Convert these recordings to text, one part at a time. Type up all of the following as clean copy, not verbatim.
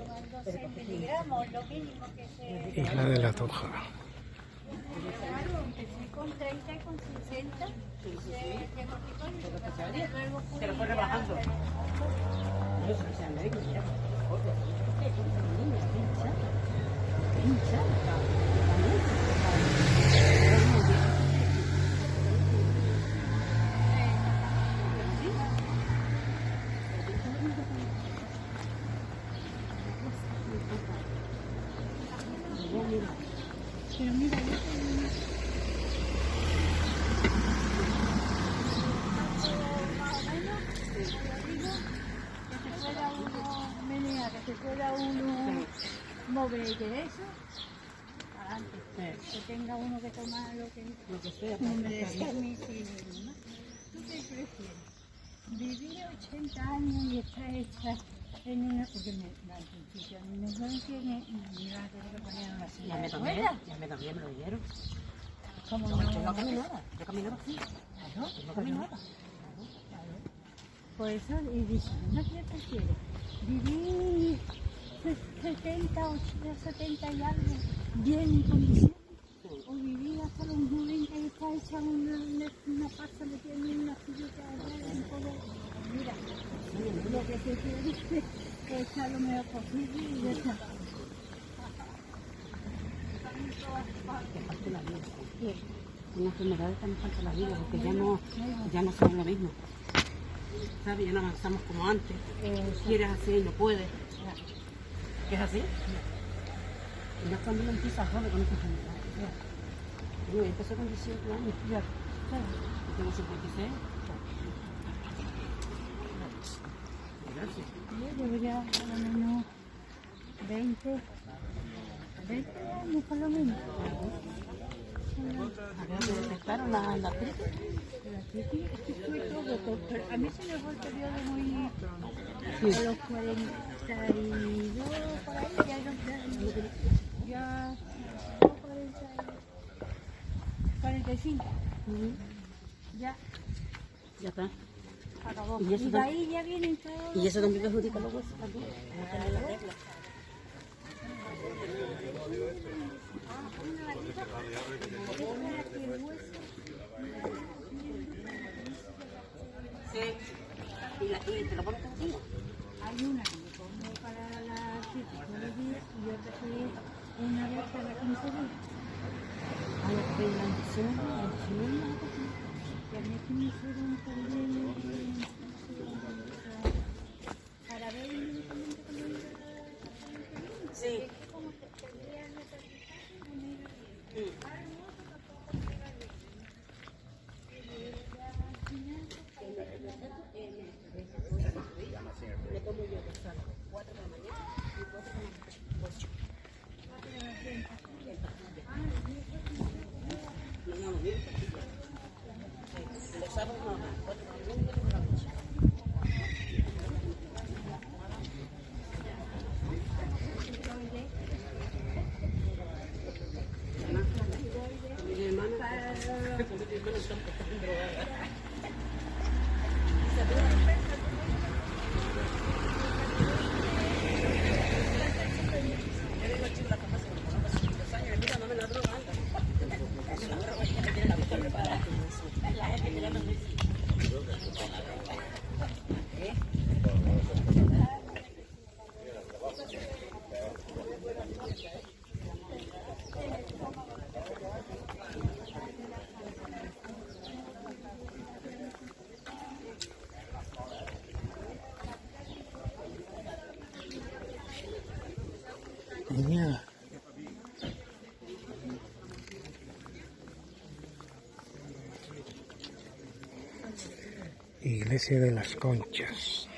12 miligramos, lo mínimo que se... Isla de la Toja. Claro, empecé con 30 y con 60. Pero fue rebajando. Pero mira, que se pueda uno mover de eso, adelante. Que tenga uno que tomar lo que sea. No me decía a mí si no. ¿Tú qué prefieres? Vivir 80 años y estar hecha en una... Porque al principio a mí me dijeron que me iban a tener que poner una silla de ruedas. Ya me también me lo dijeron. ¿Cómo Yo no? no caminaba, yo caminaba así. Claro, No caminaba. claro. Por eso, y dice, ¿no qué prefieres? Vivir 70, 80, 70 y algo, bien en condiciones, o vivir hasta los 90 y estar hecha una pasta metiendo en una sillita allá en todo. Mira, lo que se quiere es echar lo mejor posible y ya está. Que falta la vida. Una enfermedad que nos falta la vida, porque ya no somos lo mismo. ¿Sabes? Ya no avanzamos como antes. Quieres así y no puedes. ¿Es así? Y más cuando uno empieza joven con esta enfermedad. Yo empecé con 18 años. Y tengo 56. Gracias. Yo debería por lo menos 20 años por lo menos. Ahora me detectaron la artritis. La artritis es que fue todo, pero a mí se me fue el periodo muy... A los 42, por ahí, ya 45. Ya Ya está. acabó. ¿Y eso Y de ahí ya vienen todos... ¿Y eso también perjudica los huesos también? No tener la regla. Sí. ¿Y te lo pones contigo? Hay una que me pongo para la artritis todos los días y otra que es una vez cada 15 días. A los que la insulina, Y a mí que me hicieron también para ver inmediatamente cuando iba a... sí. Como que tendrían Le tomo yo de sal 4 de la mañana y 4 de la noche. 8. No, bien. Los sábados no, 4 de la mañana y 4 de la noche. Mi hermana está drogada. Niña. Iglesia de las Conchas.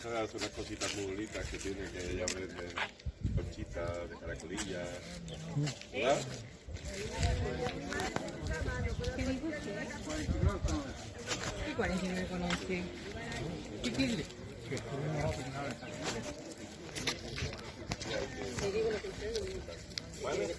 Esas son unas cositas muy bonitas que tiene, que ella vende, conchitas de caracolilla, ¿verdad? ¿Y 49 con 11? ¿Qué quiere? ¿Vale?